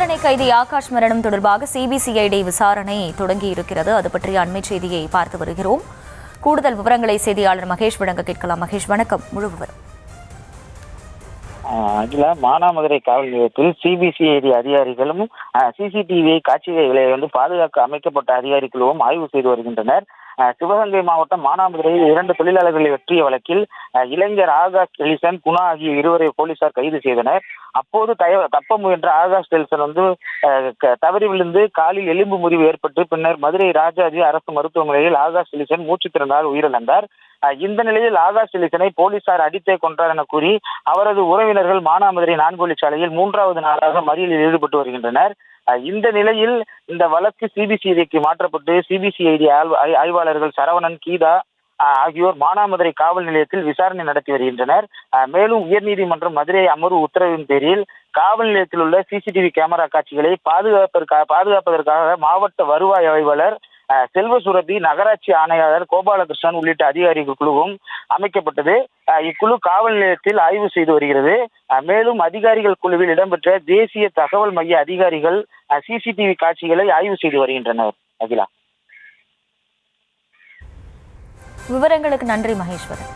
விசாரணை கைதி ஆகாஷ் மரணம் தொடர்பாக சிபிசிஐடி விசாரணை தொடங்கி இருக்கிறது. அது பற்றிய அண்மை செய்தியை பார்த்து வருகிறோம். கூடுதல் விவரங்களை செய்தியாளர் மகேஷ் வழங்க கேட்கலாம். மகேஷ், வணக்கம். முழு விவரம். மானாமதுரை காவல் நிலையத்தில் சிபிசிஐடி அதிகாரிகளும் சிசிடிவி காட்சிகளை பாதுகாக்க அமைக்கப்பட்ட அதிகாரிகளும் ஆய்வு செய்து வருகின்றனர். சிவகங்கை மாவட்டம் மானாமதுரையில் 2 தொழிலாளர்களை வெற்றிய வழக்கில் இளைஞர் ஆகாஷ் எலிசன், குணா ஆகிய இருவரை போலீசார் கைது செய்தனர். அப்போது தப்ப முயன்ற ஆகாஷ் எலிசன் தவறி விழுந்து காலில் எலும்பு முறிவு ஏற்பட்டு பின்னர் மதுரை ராஜாஜி அரசு மருத்துவமனையில் ஆகாஷ் எலிசன் மூச்சு திறந்தால் உயிரிழந்தார். இந்த நிலையில் ஆகாஷ் எலிசனை போலீசார் அடித்தே கொன்றார் என கூறி அவரது உறவினர்கள் மானாமதுரை 4 வழிச்சாலையில் 3வது நாளாக மறியலில் ஈடுபட்டு வருகின்றனர். இந்த நிலையில் இந்த வழக்கு சிபிசிஐடிக்கு மாற்றப்பட்டு சிபிசிஐடி ஆய்வாளர்கள் சரவணன், கீதா ஆகியோர் மானாமதுரை காவல் நிலையத்தில் விசாரணை நடத்தி வருகின்றனர். மேலும் உயர்நீதிமன்றம் மதுரை அமர்வு உத்தரவின் பேரில் காவல் நிலையத்தில் உள்ள சிசிடிவி கேமரா காட்சிகளை பாதுகாப்பதற்காக மாவட்ட வருவாய் ஆய்வாளர் செல்வசுரபி, நகராட்சி ஆணையாளர் கோபாலகிருஷ்ணன் உள்ளிட்ட அதிகாரிகள் குழுவும் அமைக்கப்பட்டது. இக்குழு காவல் நிலையத்தில் ஆய்வு செய்து வருகிறது. மேலும் அதிகாரிகள் குழுவில் இடம்பெற்ற தேசிய தகவல் மைய அதிகாரிகள் சிசிடிவி காட்சிகளை ஆய்வு செய்து வருகின்றனர். அகிலா, விவரங்களுக்கு நன்றி மகேஸ்வரன்.